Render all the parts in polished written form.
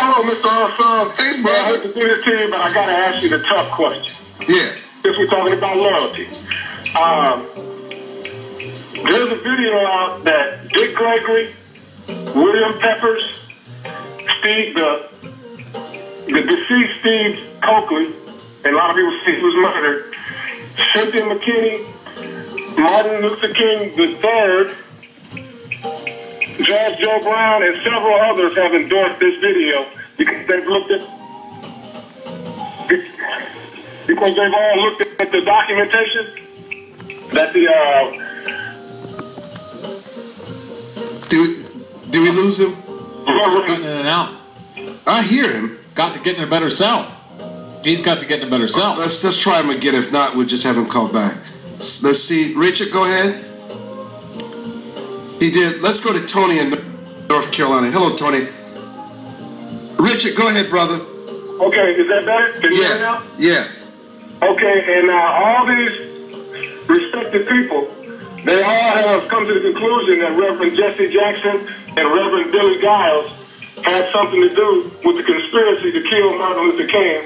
Hello, Mr. Armstrong. Hey, bro. I hate to do this to you, but I got to ask you the tough question. Yeah. Since we're talking about loyalty. There's a video out that Dick Gregory, William Peppers, Steve, the deceased Steve Coakley, and a lot of people say he was murdered, Cynthia McKinney, Martin Luther King III, Judge Joe Brown, and several others have endorsed this video because they've all looked at the documentation that the Do we lose him? Cutting in and out. I hear him. Got to get in a better cell. He's got to get in a better cell. Let's try him again. If not, we'll just have him call back. Let's see. Richard, go ahead. He did. Let's go to Tony in North Carolina. Hello, Tony. Richard, go ahead, brother. Okay, is that better? Can you hear me now? Yes. Okay, and all these respected people, they all have come to the conclusion that Reverend Jessie Jackson and Reverend Billy Giles had something to do with the conspiracy to kill Martin Luther King.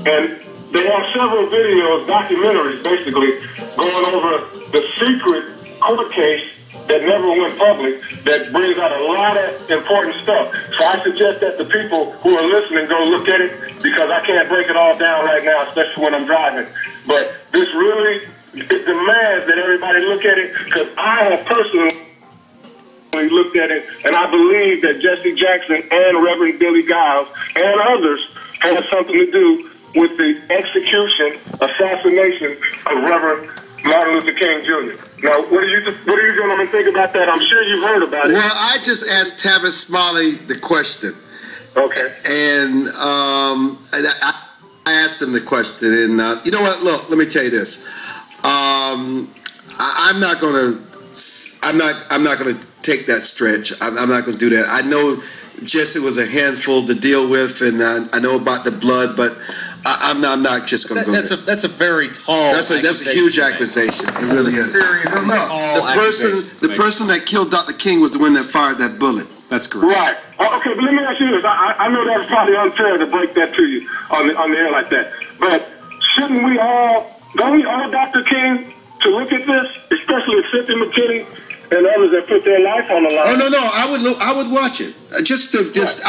And they have several videos, documentaries basically, going over the secret court case that never went public that brings out a lot of important stuff. So I suggest that the people who are listening go look at it because I can't break it all down right now, especially when I'm driving. But this really it demands that everybody look at it because I have personally looked at it and I believe that Jessie Jackson and Reverend Billy Giles and others had something to do with the execution, assassination of Reverend Martin Luther King Jr. Now, what do you gentlemen think about that? I'm sure you've heard about it. Well, I just asked Tavis Smiley the question. Okay. And I asked him the question, and you know what? Look, let me tell you this. I'm not gonna take that stretch. I'm not gonna do that. I know Jesse was a handful to deal with, and I know about the blood, but I'm not just going to go there. That's a very tall. That's a huge accusation. It really is. The person that killed Dr. King was the one that fired that bullet. That's correct. Right. Okay, but let me ask you this. I know that's probably unfair to break that to you on the air like that, but don't we all Dr. King to look at this, especially Cynthia McKinney and others that put their life on the line? Oh no, I would watch it. I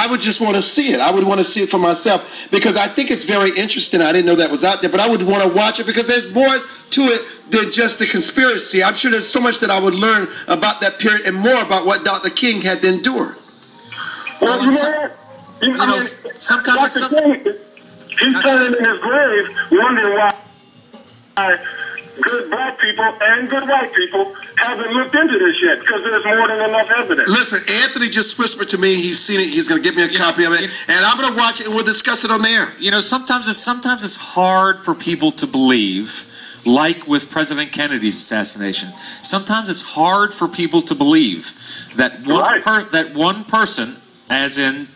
would just want to see it. I would want to see it for myself because I think it's very interesting. I didn't know that was out there, but I would want to watch it because there's more to it than just the conspiracy. I'm sure there's so much that I would learn about that period and more about what Dr. King had to endure. Well, sometimes Dr. King, he's turning in his grave wondering why good black people and good white people haven't looked into this yet because there's more than enough evidence. Listen, Anthony just whispered to me he's seen it. He's going to get me a copy of it, and I'm going to watch it, and we'll discuss it on the air. You know, sometimes it's hard for people to believe, like with President Kennedy's assassination. Sometimes it's hard for people to believe that one person, as in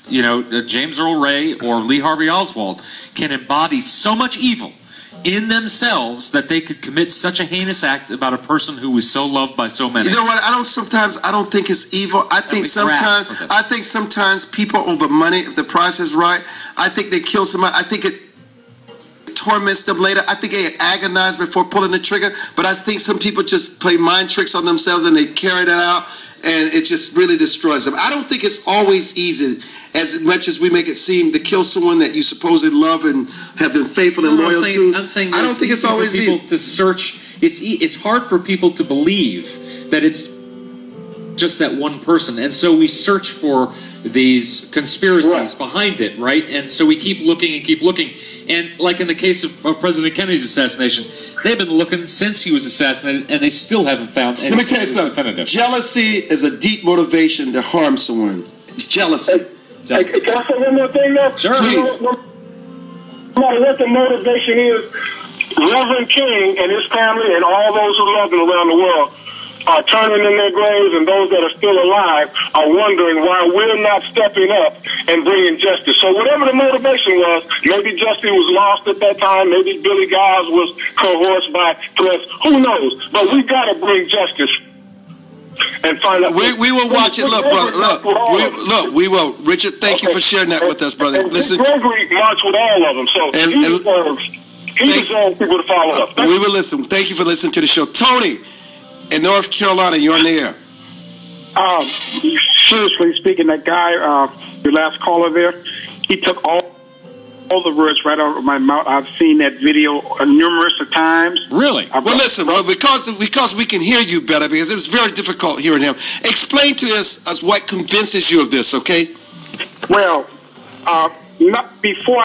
James Earl Ray or Lee Harvey Oswald, can embody so much evil in themselves that they could commit such a heinous act about a person who was so loved by so many. You know what? I don't think it's evil. I think sometimes people over money, if the price is right, I think they kill somebody. I think it torments them later. I think they agonize before pulling the trigger. But I think some people just play mind tricks on themselves and they carry that out, and it just really destroys them. I don't think it's always easy, as much as we make it seem, to kill someone that you supposedly love and have been faithful and loyal to. I'm saying I don't think it's always easy to search. It's hard for people to believe that it's just that one person, and so we search for these conspiracies behind it, right? And so we keep looking and keep looking. And like in the case of President Kennedy's assassination, they've been looking since he was assassinated, and they still haven't found anything. Let me tell you something. Definitive. Jealousy is a deep motivation to harm someone. Jealousy. Can I say one more thing, though? Sure. Please. No matter what the motivation is, Reverend King and his family and all those who love him around the world are turning in their graves, and those that are still alive are wondering why we're not stepping up and bringing justice. So whatever the motivation was, maybe Jessie was lost at that time, maybe Billy Giles was coerced by threats, who knows? But we got to bring justice and find out. We will watch it. Look, brother. Look. We will. Richard, thank you for sharing that with us, brother. Listen, Gregory marched with all of them, so he deserves people to follow up. We will listen. Thank you for listening to the show, Tony. In North Carolina, you're on the air. Seriously speaking, that guy, your last caller there, he took all the words right out of my mouth. I've seen that video numerous of times. Really? Well, listen, because we can hear you better, because it was very difficult hearing him. Explain to us what convinces you of this, okay? Well, not before